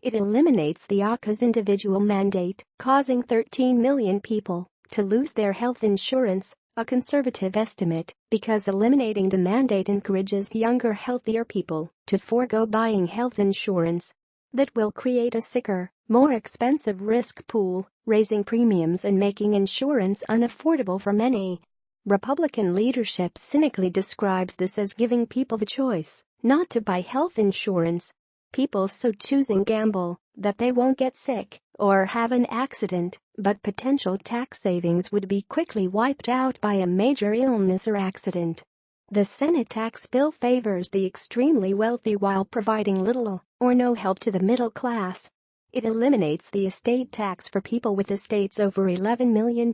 It eliminates the ACA's individual mandate, causing 13 million people to lose their health insurance, a conservative estimate, because eliminating the mandate encourages younger, healthier people to forego buying health insurance. That will create a sicker, more expensive risk pool, raising premiums and making insurance unaffordable for many. Republican leadership cynically describes this as giving people the choice not to buy health insurance. People so choosing gamble that they won't get sick or have an accident, but potential tax savings would be quickly wiped out by a major illness or accident. The Senate tax bill favors the extremely wealthy while providing little or no help to the middle class. It eliminates the estate tax for people with estates over $11 million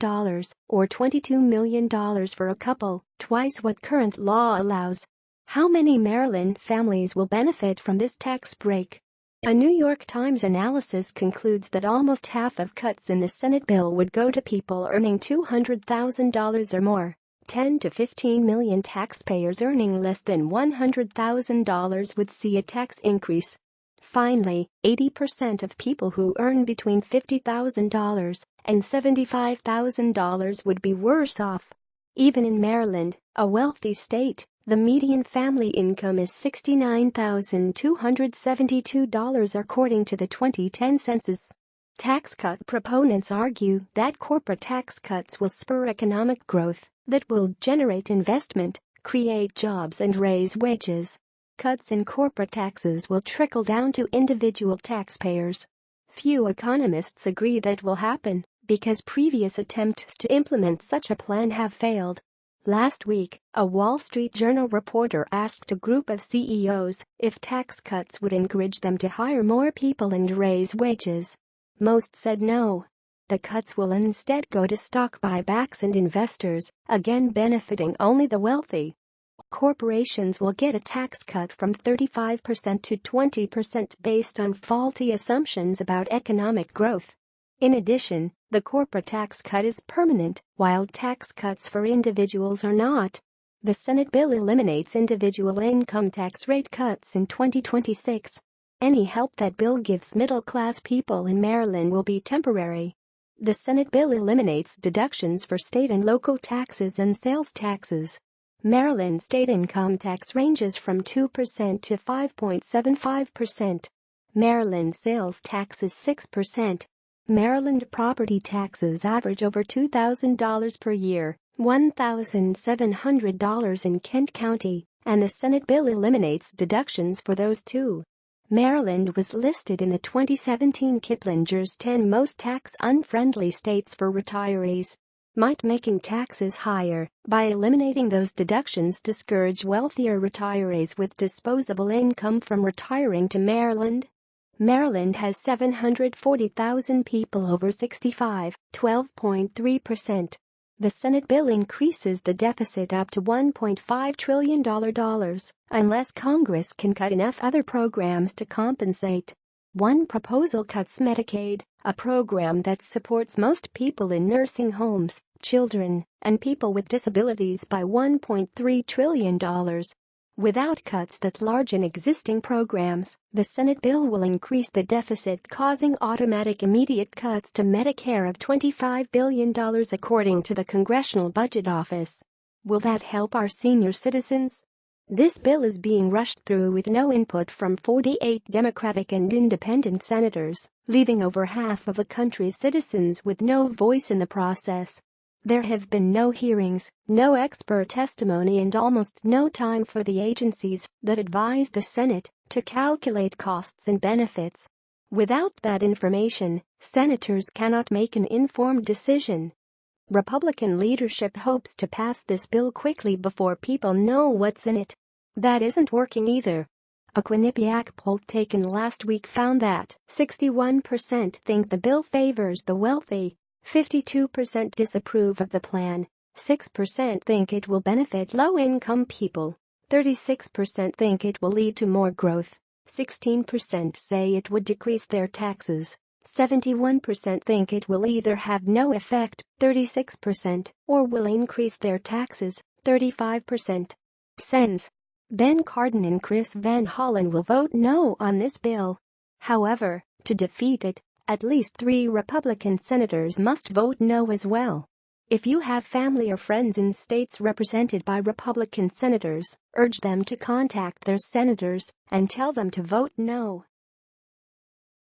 or $22 million for a couple, twice what current law allows. How many Maryland families will benefit from this tax break? A New York Times analysis concludes that almost half of cuts in the Senate bill would go to people earning $200,000 or more. 10 to 15 million taxpayers earning less than $100,000 would see a tax increase. Finally, 80% of people who earn between $50,000 and $75,000 would be worse off. Even in Maryland, a wealthy state, the median family income is $69,272 according to the 2010 census. Tax cut proponents argue that corporate tax cuts will spur economic growth that will generate investment, create jobs and raise wages. Cuts in corporate taxes will trickle down to individual taxpayers. Few economists agree that will happen because previous attempts to implement such a plan have failed. Last week, a Wall Street Journal reporter asked a group of CEOs if tax cuts would encourage them to hire more people and raise wages. Most said no. The cuts will instead go to stock buybacks and investors, again benefiting only the wealthy. Corporations will get a tax cut from 35% to 20% based on faulty assumptions about economic growth. In addition, the corporate tax cut is permanent, while tax cuts for individuals are not. The Senate bill eliminates individual income tax rate cuts in 2026. Any help that bill gives middle-class people in Maryland will be temporary. The Senate bill eliminates deductions for state and local taxes and sales taxes. Maryland state income tax ranges from 2% to 5.75%. Maryland sales tax is 6%. Maryland property taxes average over $2,000 per year, $1,700 in Kent County, and the Senate bill eliminates deductions for those too. Maryland was listed in the 2017 Kiplinger's 10 most tax-unfriendly states for retirees. Might making taxes higher by eliminating those deductions discourage wealthier retirees with disposable income from retiring to Maryland? Maryland has 740,000 people over 65, 12.3%. The Senate bill increases the deficit up to $1.5 trillion unless Congress can cut enough other programs to compensate. One proposal cuts Medicaid, a program that supports most people in nursing homes, children, and people with disabilities by $1.3 trillion. Without cuts that large in existing programs, the Senate bill will increase the deficit, causing automatic immediate cuts to Medicare of $25 billion according to the Congressional Budget Office. Will that help our senior citizens? This bill is being rushed through with no input from 48 Democratic and independent senators, leaving over half of the country's citizens with no voice in the process. There have been no hearings, no expert testimony, and almost no time for the agencies that advise the Senate to calculate costs and benefits. Without that information, senators cannot make an informed decision. Republican leadership hopes to pass this bill quickly before people know what's in it. That isn't working either. A Quinnipiac poll taken last week found that 61% think the bill favors the wealthy, 52% disapprove of the plan, 6% think it will benefit low-income people, 36% think it will lead to more growth, 16% say it would decrease their taxes, 71% think it will either have no effect, 36%, or will increase their taxes, 35%. Sens. Ben Cardin and Chris Van Hollen will vote no on this bill. However, To defeat it, at least 3 Republican senators must vote no as well. If you have family or friends in states represented by Republican senators, urge them to contact their senators and tell them to vote no.